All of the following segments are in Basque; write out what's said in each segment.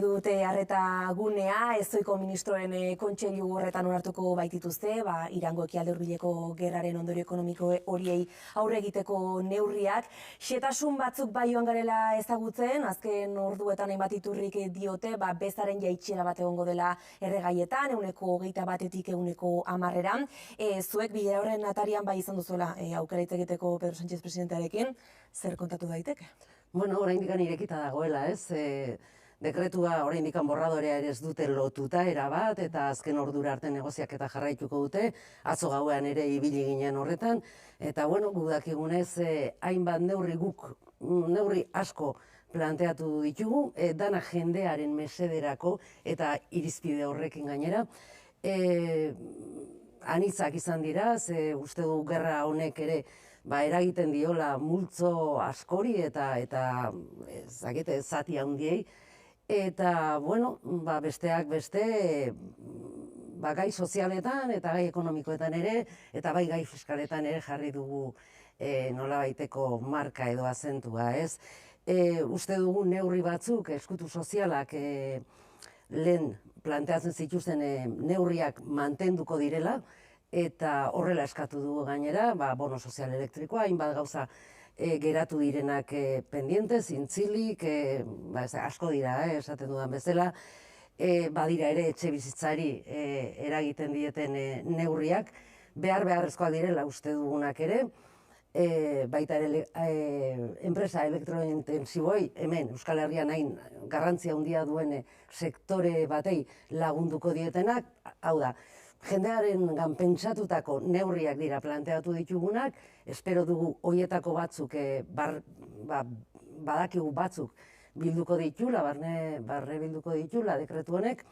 Dute arreta gunea, ezoiko ministroen kontseilu horretan onartuko baitituzte, Irango ekialde hurbileko gerraren ondorio ekonomiko horiei aurre egiteko neurriak. Xehetasun batzuk bai joan garela ezagutzen, azken orduetan hainbat iturrik diote, bezaren jaitsiera bat egongo dela erregaietan, 21%-tik 10%. Zuek bilera horren atarian bai izan duzuela aukera hitz egiteko Pedro Sánchez presidentearekin, zer kontatu daiteke? Bueno, oraindik irekita dagoela, ez? Dekretua oraindik borradorea ere ez dute lotuta erabat, eta azken ordura arte negoziaketa jarraituko dute, atzo gauean ere ibili ginen horretan, eta bueno, gudakigunez hainbat neurri asko planteatu ditugu, dana jendearen mesederako eta irizpide horrekin gainera. Anitzak izan dira, ze uste du gerra honek ere eragiten diola multzo askori eta zati handiei. Eta, bueno, besteak beste, gai sozialetan eta gai ekonomikoetan ere, eta bai gai fiskaletan ere jarri dugu nolabaiteko marka edo azentua, ez? Uste dugu neurri batzuk, eskutu sozialak lehen planteatzen zituzten neurriak mantenduko direla, eta horrela eskatu dugu gainera, bono sozial elektrikoa, hainbat gauza geratu direnak pendientez, zintzilik, asko dira, esaten dudan bezala, badira ere etxe bizitzari eragiten dieten neurriak, beharrezkoak direla uste dugunak ere, baita ere enpresa elektrointensiboei, hemen Euskal Herrian hain garrantzia handia duen sektore batei lagunduko dietenak, hau da, jendearen pentsatutako neurriak dira planteatu ditugunak, espero dugu horietako batzuk, badakigu batzuk bilduko ditula, barne bilduko ditula dekretu honek,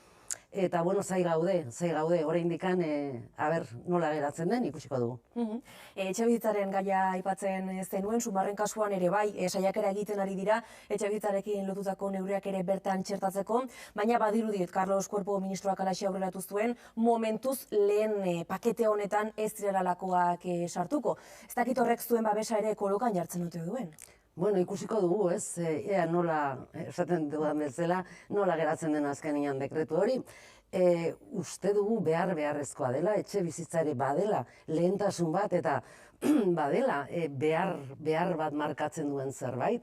eta bueno, zai gaude, oraindik nola geratzen den ikusiko dugu. Etxebizitzaren gaia aipatzen zenuen, Sumarren kasuan ere bai, saiakera egiten ari dira, etxebizitzarekin lotutako neurriak ere bertan txertatzeko, baina badirudiet, Carlos Cuerpo ministroak alaxe aurreratu zuen, momentuz lehen pakete honetan ez direlalakoak sartuko. Ez dakit horrek zuen babesa ere kolokan jartzen dute duen? Bueno, ikusiko dugu, ez? Ea nola, esaten dudan bezala, nola geratzen den azkenean dekretu hori. Uste dugu beharrezkoa dela, etxe bizitzare badela, lehentasun bat eta badela behar bat markatzen duen zerbait.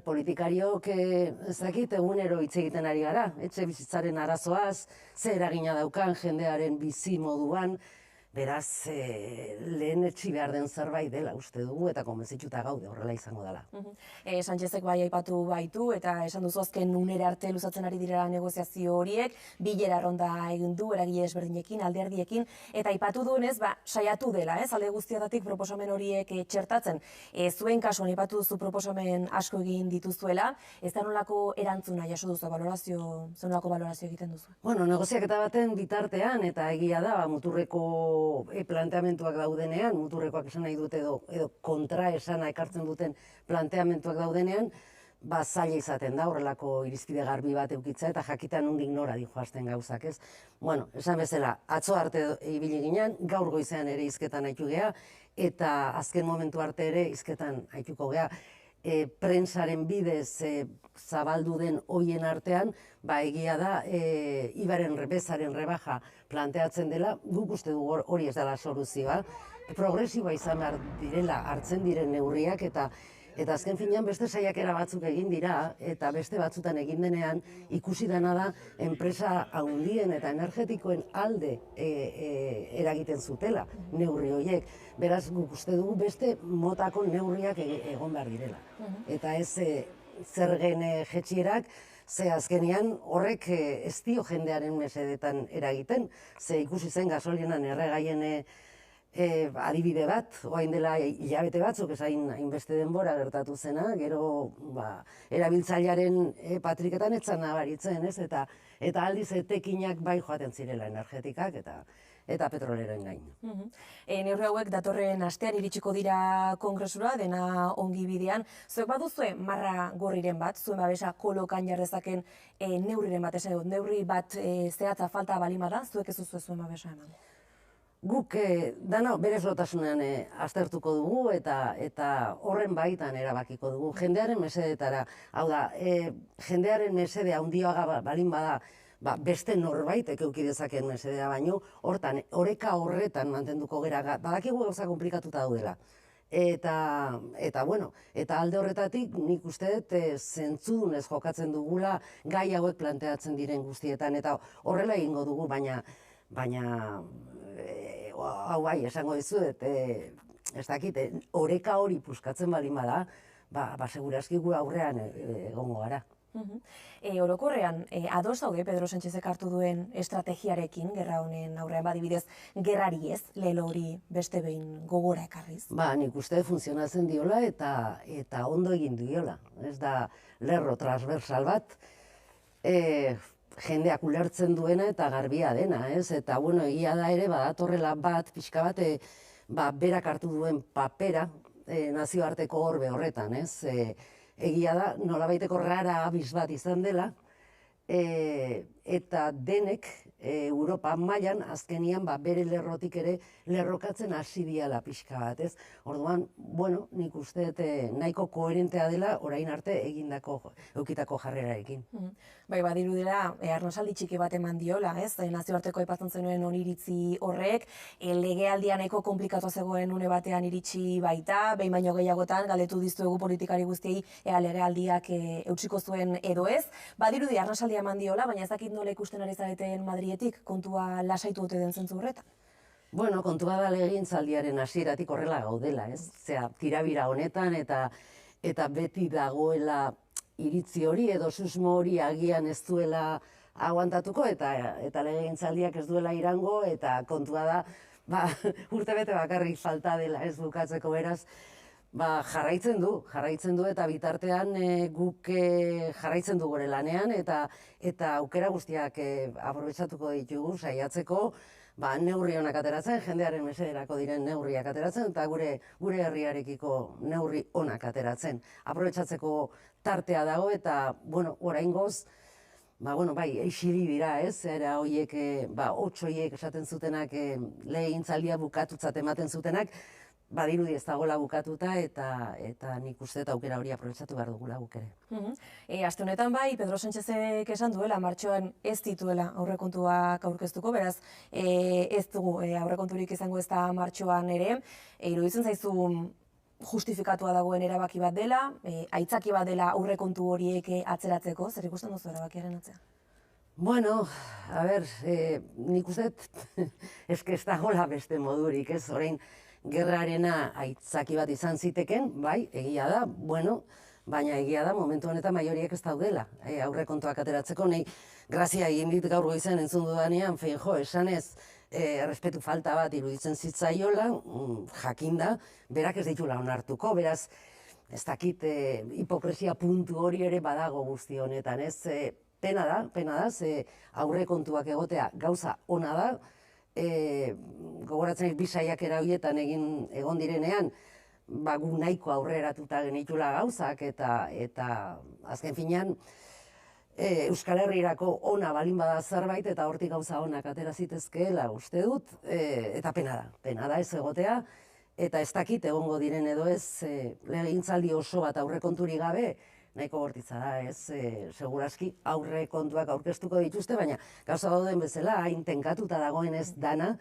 Politikariok ez dakit egunero hitz egiten ari gara, etxe bizitzaren arazoaz, zer eragina daukan jendearen bizi moduan, beraz, lehen etxi behar den zerbait dela uste dugu eta konbentzituta gaude horrela izango dela. Sanchezek bai aipatu baitu eta esan duzu azken unera arte luzatzen ari direla negoziazio horiek, bilera ronda egin du eragile ezberdinekin, alderdiekin, eta aipatu duenez, saiatu dela, alde guztietatik proposamen horiek txertatzen. Zuen kasuan aipatu duzu proposamen asko egin dituzuela, ez da nolako erantzuna jaso duzu, nolako balorazio egiten duzu? Bueno, negoziaketa baten bitartean eta egia da, muturreko planteamentuak daudenean, muturrekoak esan nahi dute edo kontra esana ekartzen duten planteamentuak daudenean, zaila izaten da horrelako irizpide garbi bat eukitzea eta jakitan nondik nora dijoazten gauzak, ez? Bueno, esan bezala, atzo arte ibili ginen, gaur goizean ere hizketan haitu gea, eta azken momentu arte ere hizketan haituko gea. Prentsaren bidez zabaldu den hoien artean, egia da, ibaren bezaren rebaja planteatzen dela, guk uste dugu hori ez dela soluzioa, progresiboa izan behar direla hartzen diren neurriak eta azken finean beste saiakera batzuk egin dira eta beste batzutan egin denean ikusi dena da enpresa handien eta energetikoen alde eragiten zutela neurri horiek. Beraz, guk uste dugu beste motako neurriak egon behar direla. Eta ez zergen jetxierak, ze azkenean horrek ez dio jendearen mesedetan eragiten, ze ikusi zen gasolinan erregaien adibide bat, oain dela hilabete batzuk, ez hainbeste denbora gertatu zena, gero erabiltzailearen patriketan etzan nabaritzen, ez? Eta aldiz etekinak bai joaten zirela energetikak eta petroleren gain. Neurri hauek datorren astean iritsiko dira kongresura, dena ongi bidean. Zuek baduzue marra gorriren bat, zuen babesa kolokan jardezaken neurriren bat, neurri bat zehatza falta balima da, zuek ez duzue zuen babesa eman? Guk dana berezlotasunean aztertuko dugu eta horren baitan erabakiko dugu. Jendearen mesedetara, hau da, jendearen mesede handiaga balin bada, beste norbaitek eduki dezakeen mesedea baino, oreka horretan mantenduko gera, badakigu gauza komplikatuta daudela. Eta bueno, eta alde horretatik nik uste dut zentzudunez jokatzen dugula gai hauek planteatzen diren guztietan, eta horrela egingo dugu, baina hau bai, esango dizuet, ez dakit, oreka hori puskatzen balin bada, segurazki gu aurrean egongo gara. Orokorrean, ados daude Pedro Sánchezek hartu duen estrategiarekin, gerra honen aurrean badibidez, gerrari ez, lelo hori beste behin gogora ekarriz? Nik uste funtzionatzen diola eta ondo egin diola. Ez da lerro transversal bat, jendeak ulertzen duena eta garbia dena, ez? Eta, bueno, egia da ere, badatorrela bat, pixka bat, berak hartu duen papera nazioarteko orbe horretan, ez? Egia da, nolabaiteko rara abiz bat izan dela, eta denek Europa mailan azkenian bere lerrotik ere lerrokatzen hasi diala pixka bat, ez? Orduan, bueno, nik uste nahiko koherentea dela orain arte eukitako jarrerarekin. Bai, badirudela, arnasaldi txiki bat eman diola, ez? Nazioarteko aipatzen zenuen oniritzi horrek, legealdia nahiko konplikatua zegoen une batean iritsi baita, behin baino gehiagotan, galdetu dizuegu politikari guztiei, ea legealdiak eutsiko zuen edo ez. Badirudi arnasaldia eman diola, baina ez dakit nola ikusten ari zareten Madriletik, kontua lasaitu dute den zentzu horretan? Bueno, kontua da legegintzaldiaren hasieratik horrela gaudela, ez? Zera, tirabira honetan eta beti dagoela iritzi hori edo susmo hori agian ez duela aguantatuko eta legegintzaldiak ez duela irango eta kontua da, urtebete bakarrik falta dela ez bukatzeko, beraz, jarraitzen du eta bitartean guk jarraitzen du gore lanean eta aukera guztiak aprobetxatuko ditugu saiatzeko neurri honak ateratzen, jendearen mesederako diren neurriak ateratzen eta gure herriarekiko neurri honak ateratzen. Aprobetxatzeko tartea dago eta, bueno, oraingoz, bai, eixiri dira, ez? Era horiek, hots horiek esaten zutenak, legegintzaldia bukatutzat ematen zutenak, badirudi ez dagoela bukatuta eta nik uste eta aukera hori aprobetxatu behar dugula guk ere. Aste honetan bai, Pedro Sánchezek esan duela, martxoan ez dituela aurrekontuak aurkeztuko, beraz ez dugu aurrekonturik izango ez da martxoan ere. Iruditzen zaizu justifikatua dagoen erabaki bat dela, aitzaki bat dela aurrekontu horiek atzeratzeko, zer ikusten duzu erabakiaren atzea? Bueno, a ber, nik uste ez dagoela beste modurik, ez, orain, gerrarena aitzaki bat izan ziteken, bai, egia da, bueno, baina egia da momentu honetan maioriek ez daudela aurrekontuak ateratzeko, nahi grazia egin dit gaur goizen entzun dudanean, esanez, errespetu falta bat iruditzen zitzaiola, jakinda, berak ez ditula onartuko, beraz, ez dakit hipokresia puntu hori ere badago guzti honetan, ez, pena da, ze aurrekontuak egotea gauza ona da, gogoratzen bi saiakera horietan egon direnean, gu nahiko aurreratuta genitula gauzak eta azken finean Euskal Herrirako ona balin bada zerbait eta hortik gauza onak atera zitezkeela uste dut, eta pena da ez egotea, eta ez dakit egongo diren edo ez legegintzaldi oso bat aurrekonturi gabe, nahiko bortitza da, ez, segurazki aurrekontuak aurkeztuko dituzte, baina gauza dauden bezala, hain tenkatuta dagoen ez dana,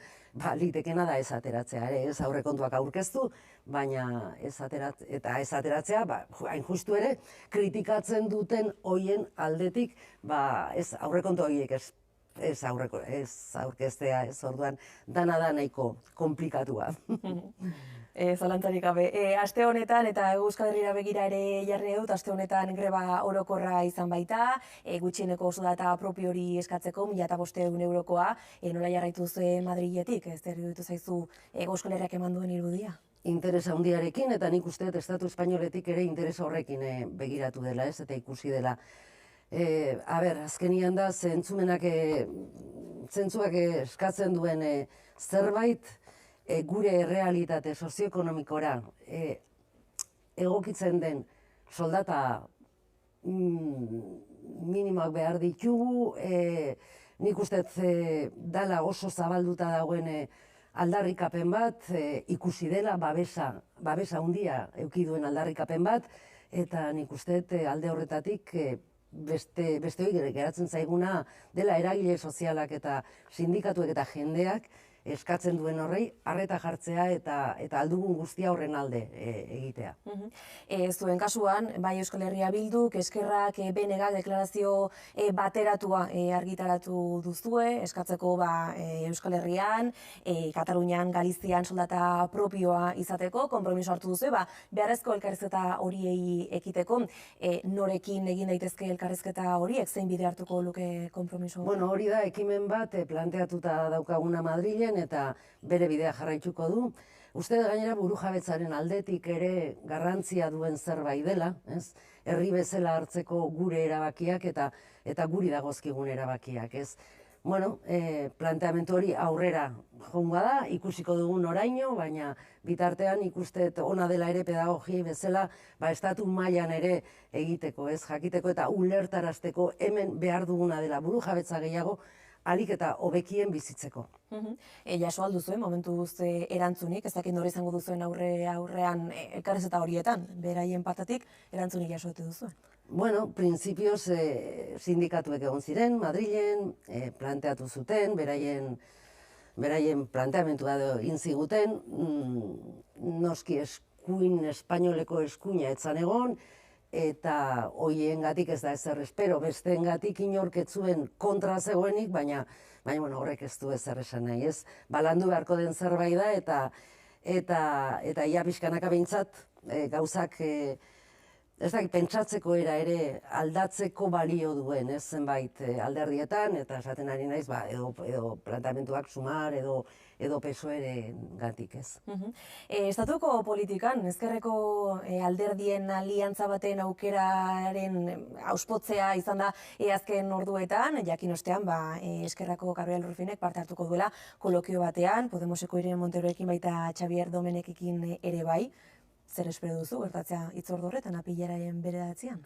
litekena da ez ateratzea, ez aurrekontuak aurkeztu, baina ez ateratzea, hain justu ere, kritikatzen duten hoien aldetik, ez aurrekontu horiek ez aurkeztea, ez orduan, dana da nahiko komplikatua. Zalantzarik gabe. Aste honetan eta Euskal Herrira begira ere jarri dut, aste honetan greba orokorra izan baita, gutxieneko soldata propio hori eskatzeko, 1.500 eurokoa, nola jarraitu zuen Madriletik, ez iruditu zaizu Euskal Herriak eman duen irudia? Interes handiarekin, eta nik uste Estatu Espainoletik ere interes horrekin begiratu dela, ez, eta ikusi dela. Azkenian da, zentzuak eskatzen duen zerbait, gure errealitate sozioekonomikora egokitzen den soldata minimoak behar ditugu, nik uste dala oso zabalduta dagoen aldarrikapen bat, ikusi dela, babesa handia eduki duen aldarrikapen bat, eta nik uste alde horretatik beste hori geratzen zaiguna dela eragile sozialak eta sindikatuek eta jendeak eskatzen duen horrei arreta jartzea eta aldugun guztia horren alde egitea. Zuen kasuan, bai Euskal Herria Bilduk, Eskerrak, BNG deklarazio bateratua argitaratu duzue, eskatzeko Euskal Herrian, Katalunian, Galizian soldata propioa izateko, konpromiso hartu duzue, beharrezko elkarrizketa horiei ekiteko, norekin egin daitezke elkarrizketa horiek, zein bide hartuko luke konpromiso? Bueno, hori da, ekimen bat planteatuta daukaguna Madrilen, eta bere bidea jarraituko du. Uste gainera burujabetzaren aldetik ere garrantzia duen zerbait dela, ez? Herri bezala hartzeko gure erabakiak eta guri dagozkigun erabakiak, ez? Bueno, planteamendu hori aurrera joango da, ikusiko dugun oraino, baina bitartean ikustet ona dela ere pedagogia bezala, estatu mailan ere egiteko, ez? Jakiteko eta ulertarazteko hemen behar duguna dela burujabetza gehiago, alik eta hobekien bizitzeko. Jaso alduzu, momentuz erantzunik, ez dakit nore izango duzuen aurrean elkarrizketa horietan, beraien partetik erantzunik jasote duzuen? Bueno, printzipioz sindikatuek egon ziren, Madrilen, planteatu zuten, beraien planteamentua egin ziguten, noski espainoleko eskuina etzan egon, eta hoiengatik ez da ezer espero, besteengatik inork ez zuen kontra zegoenik, baina horrek ez du ezer esan nahi, ez? Balandu beharko den zerbait da, eta ia pixkanaka behintzat gauzak ez dakit pentsatzeko ere aldatzeko balio duen, ez zenbait alderdietan, eta esaten ari naiz, edo planteamenduak sumar, edo PSOE-ren gatik, ez. Estatuko politikan, ezkerreko alderdien aliantza baten aukeraren auspotzea izan da azken orduetan, jakin ostean, Eskerrako Karbiel Rufinek parte hartuko duela kolokio batean, Podemoseko Irene Monteroekin baita Xabier Domenekekin ere bai. Zer espero duzu, gertatzea hitzordu horretan, apilararen bederatzian?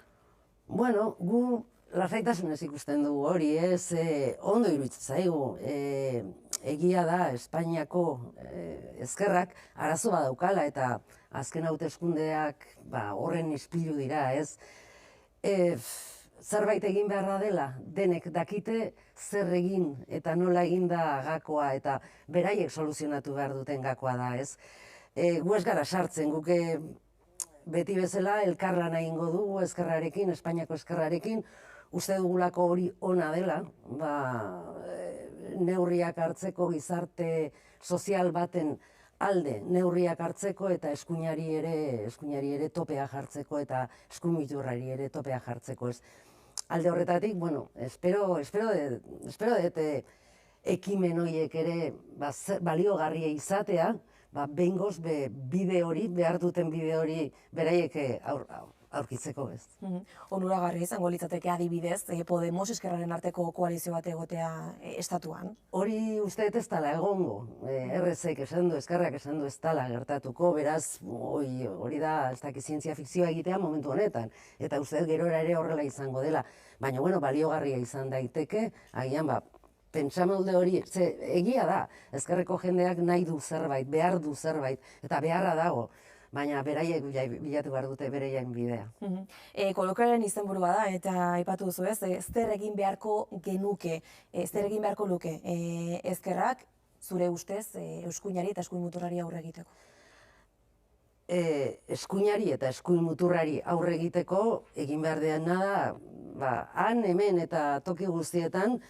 Bueno, gu lasaitasunez ikusten dugu hori, ez, ondo iruditzen zaigu. Egia da, Espainiako ezkerrak arazoa daukala, eta azken hauteskundeak horren ispilu dira, ez. Zerbait egin beharra dela, denek dakite zer egin eta nola egin da gakoa, eta beraiek soluzionatu behar duten gakoa da, ez. Gu ez gara sartzen, guk beti bezala elkarlana egingo dugu ezkerrarekin, Espainiako ezkerrarekin, uste dugulako hori ona dela, neurriak hartzeko gizarte sozial baten alde neurriak hartzeko eta eskuinari ere topea jartzeko eta eskumiturrari ere topea jartzeko, ez. Alde horretatik, bueno, espero dut ekimen horiek ere baliogarria izatea, behingoz bide hori, behar duten bide hori beraiek aurkitzeko, ez. Onuragarria izango litzateke adibidez, Podemos Eskerraren arteko koalizio bat egotea estatuan? Hori uste ez dela egongo, errezek esan du, Eskerrak esan du ez dela gertatuko, beraz hori da, ez dakit zientzia fikzioa egitea momentu honetan, eta uste gerora ere horrela izango dela, baina bueno, baliogarria izan daiteke, agian pentsamolde hori, egia da, ezkerreko jendeak nahi du zerbait, behar du zerbait, eta beharra dago, baina beraiek bilatu behar dute bereien bidea. Kolokioaren izenburua da, eta aipatu duzu ez, zer egin beharko genuke, zer egin beharko luke ezkerrak, zure ustez, eskuinari eta eskuin muturrari aurre egiteko? Eskuinari eta eskuin muturrari aurre egiteko, egin behar dena da, han, hemen eta toki guztietan,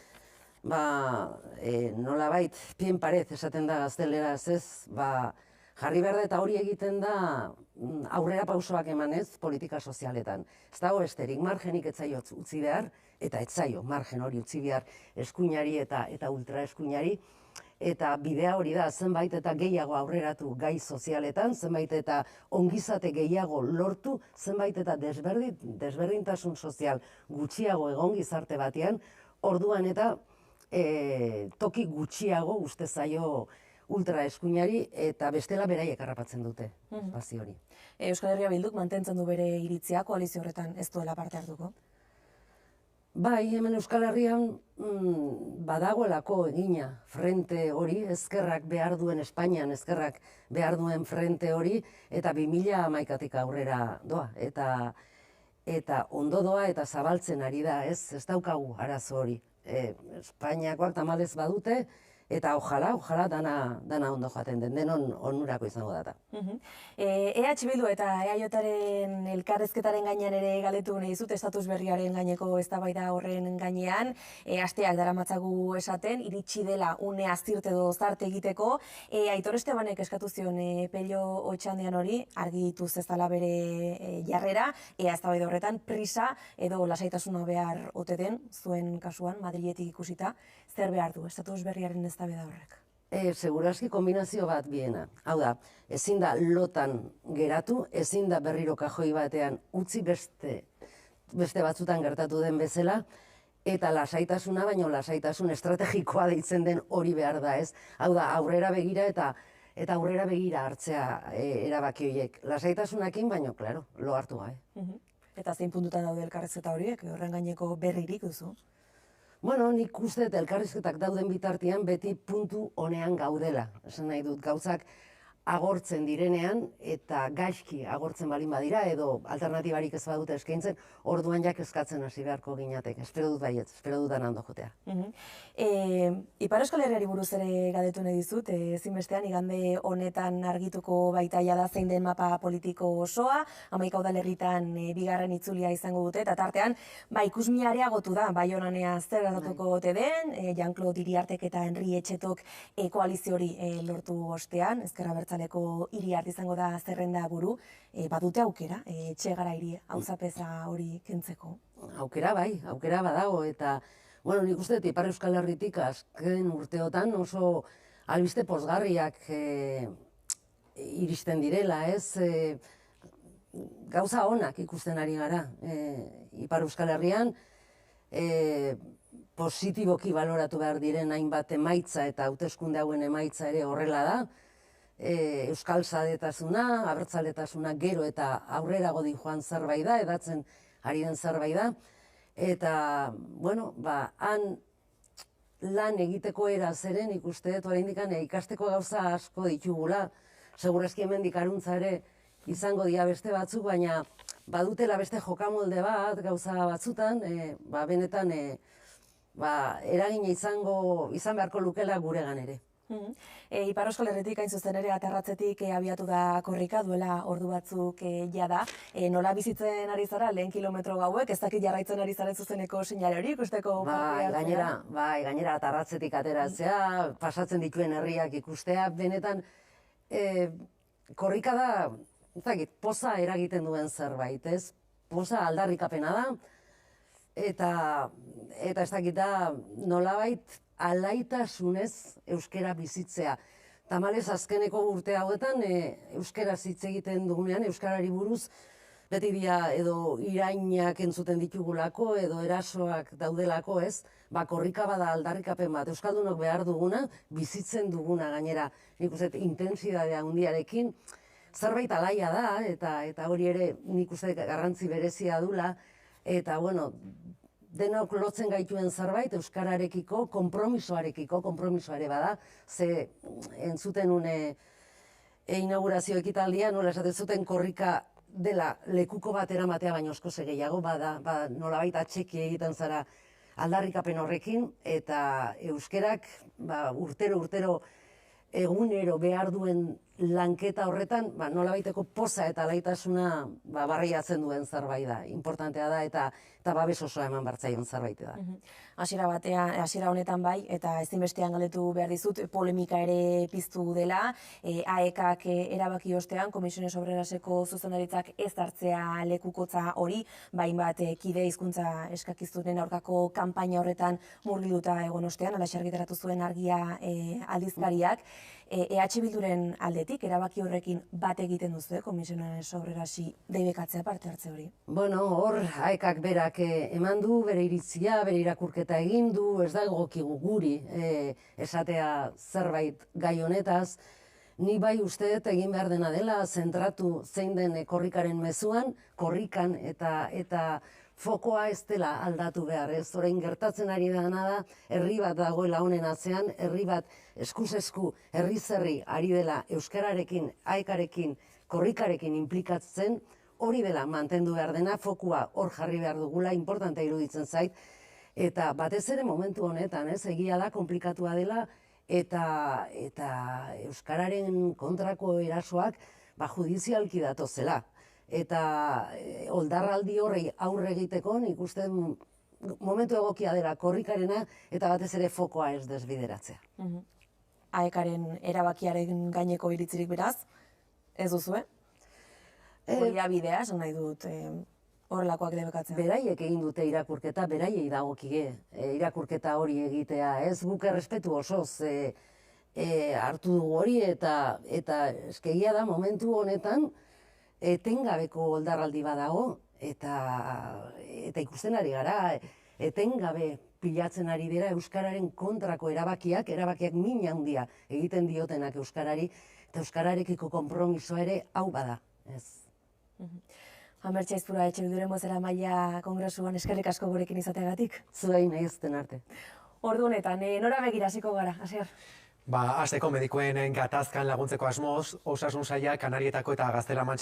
nolabait, pien pared esaten da gazteleraz, ez, jarri behar da eta hori egiten da aurrera pausoak emanez politika sozialetan. Ez dago besterik, margenik etzaio utzi behar, eta etzaio margen hori utzi behar eskuinari eta ultraeskuinari, eta bidea hori da zenbait eta gehiago aurreratu gai sozialetan, zenbait eta ongizate gehiago lortu, zenbait eta desberdintasun sozial gutxiago egon gizarte batean, orduan eta toki gutxiago uste zaio ultraeskuinari eta bestela beraiek harrapatzen dute espazio hori. Euskal Herria Bilduk mantentzen du bere iritzia koalizio horretan ez duela parte hartuko? Bai, hemen Euskal Herrian badagoelako egina frente hori, ezkerrak behar duen Espainian, ezkerrak behar duen frente hori, eta 2011tik aurrera doa, eta ondo doa eta zabaltzen ari da, ez daukagu arazo hori. Espainiakoak tamalez badute, eta ojala dana ondo joaten den, denon onurako izango data. EH Bildu eta EAJaren elkarrezketaren gainean ere galdetu nahi dizut, estatus berriaren gaineko eztabaida horren gainean, asteak daramatzagu esaten, iritsi dela une aztirte edo zarte egiteko, Aitor Estebanek eskatu zion Pello Otxandian hori, argi dituz ez dela bere jarrera, eztabaida horretan prisa edo lasaitasuna behar ote den, zuen kasuan, Madriletik ikusita, zer behar du estatus berriaren eztabaida horrek? Segurazki kombinazio bat biena. Hau da, ezin da lotan geratu, ezin da berriro kajoi batean utzi beste batzutan gertatu den bezala, eta lasaitasuna, baino lasaitasun estrategikoa deitzen den hori behar da, ez? Hau da, aurrera begira eta aurrera begira hartzea erabaki horiek. Lasaitasunakin, baino, klaro, lo hartu gabe. Eta zein puntutan daude elkarrezketa horiek, horren gaineko berririk duzu? Bueno, nik uste elkarrizketak dauden bitartean beti puntu honean gaudela. Esan nahi dut, gauzak agortzen direnean eta gaizki agortzen balin badira edo alternatibarik ez badute eskaintzen, orduan jak eskatzen hasi beharko ginatek. Espero dut baietz, espero dut ondo jotea. Ipar Euskal Herriari buruz ere galdetu nahi dizut, ezinbestean igande honetan argituko baita jada zein den mapa politiko osoa, 11 udalerritan bigarren itzulia izango dute, eta tartean, ikusmina areagotu da, Baionanea zer gertatuko ote den, Jean-Claude Iriartek eta Henri Etxetok koalizio hori lortu ostean, Ezker Abertzaleko Iriart izango da zerrenda buru, badute aukera, Etxe Garairi auzapeza hori kentzeko? Aukera bai, aukera badago, eta bueno, nik uste Ipar Euskal Herritik azken urteotan oso albiste pozgarriak iristen direla, ez? Gauza onak ikusten ari gara Ipar Euskal Herrian, positiboki baloratu behar diren hainbat emaitza eta hauteskunde hauen emaitza ere horrela da. Euskal zadetasuna, abertzaletasuna gero eta aurrerago joan zerbait da, edatzen ari den zerbait da. Eta, bueno, han lan egiteko eraz ere, nik uste dut oraindik ikasteko gauza asko ditugula. Segurazki hemendik aruntza ere izango dira beste batzuk, baina badutela beste jokamolde bat gauza batzutan, benetan eragina izan beharko lukela guregan ere. Ipar Euskal Herritik hain zuzen ere aterratzetik abiatu da korrika duela ordu batzuk jada. Nola bizitzen ari zara lehen kilometro gauek, ez dakit jarraitzen ari zaren zuzeneko seinale hori ikusteko parte hartzea? Gainera aterratzetik ateratzea, pasatzen dituen herriak ikustea, benetan korrika da, ez dakit, poza eragiten duen zerbait, ez? Poza aldarrikapena da, eta ez dakit da nolabait alaitasunez euskera bizitzea. Tamalez azkeneko urte hauetan euskera hitz egiten dugunean, euskarari buruz, beti dira edo irainak entzuten ditugulako edo erasoak daudelako, ez? Korrika bada aldarrikapen bat, euskaldunok behar duguna, bizitzen duguna gainera, nik uste intentsidadea handiarekin, zerbait alaia da, eta hori ere nik uste garrantzi berezia dula, eta bueno, denok lotzen gaituen zerbait, euskararekiko, konpromisoa ere bada, ze entzuten une inaugurazio ekitaldia, nola esaten zuten korrika dela lekuko bat eramatea baino askoz gehiago, nolabait atxeki egiten zara aldarrikapen horrekin, eta euskerak urtero egunero behar duen lanketa horretan, nolabaiteko poza eta alaitasuna barriatzen duen zerbait da, importantea da, eta babes osoa eman bartzaion zerbait da. Hasiera honetan bai, eta ezinbestean galdetu behar dizut, polemika ere piztu dela, AEK-ak erabaki ostean, Komisiones Obreraseko zuzendaritzak ez hartzea lekukotza hori, bat kide hizkuntza eskakizunen aurkako kanpaina horretan murgilduta egon ostean, alaxe argitaratu zuen Argia aldizkariak. EH Bilduren aldetik, erabaki horrekin bat egiten duzu, Komisiones Obrerasi debekatzea parte hartze hori? Bueno, hor, AEK-ak berak eman du, bere iritzia, bere irakurketa egin du, ez da egokigu guri esatea zerbait gai honetaz. Ni bai uste dut egin behar dena dela, zentratu zein den korrikaren mezuan, korrikan eta fokoa ez dela aldatu behar, ez? Orain gertatzen ari dena da, herri bat dagoela honen atzean, herri bat eskuz esku, herriz herri ari dela euskararekin, aekarekin, korrikarekin inplikatzen, hori dela mantendu behar dena, fokua hor jarri behar dugula, importantea iruditzen zait, eta batez ere momentu honetan, ez? Egia da, komplikatua dela, eta euskararen kontrako erasoak judizialki datozela. Eta oldarraldi horrei aurre egiteko nik uste momentu egokia dela korrikarena eta batez ere fokoa ez desbideratzea. AEKaren erabakiaren gaineko iritzirik beraz, ez duzu, Horia bidea, esan nahi dut, horrelakoak debekatzen. Beraiek egin dute irakurketa, beraiei dagokie irakurketa hori egitea, ez guk errespetu osoz hartu dugu hori eta eskegia da momentu honetan etengabeko oldarraldi badago eta ikusten ari gara, etengabe pilatzen ari dira euskararen kontrako erabakiak min handia egiten diotenak euskarari, eta euskararekiko konpromisoa ere hau bada, ez. Amertxe Aizpurua, Etxebilduren bozera maila kongresuan eskerrik asko gurekin izateagatik. Zuei nahi ezten arte. Ordu honetan, nora begira hasiko gara, Asier? Hasteko medikuen gatazkan laguntzeko asmoz, Osasun Sailak Kanarietako eta Gaztela-Mantxako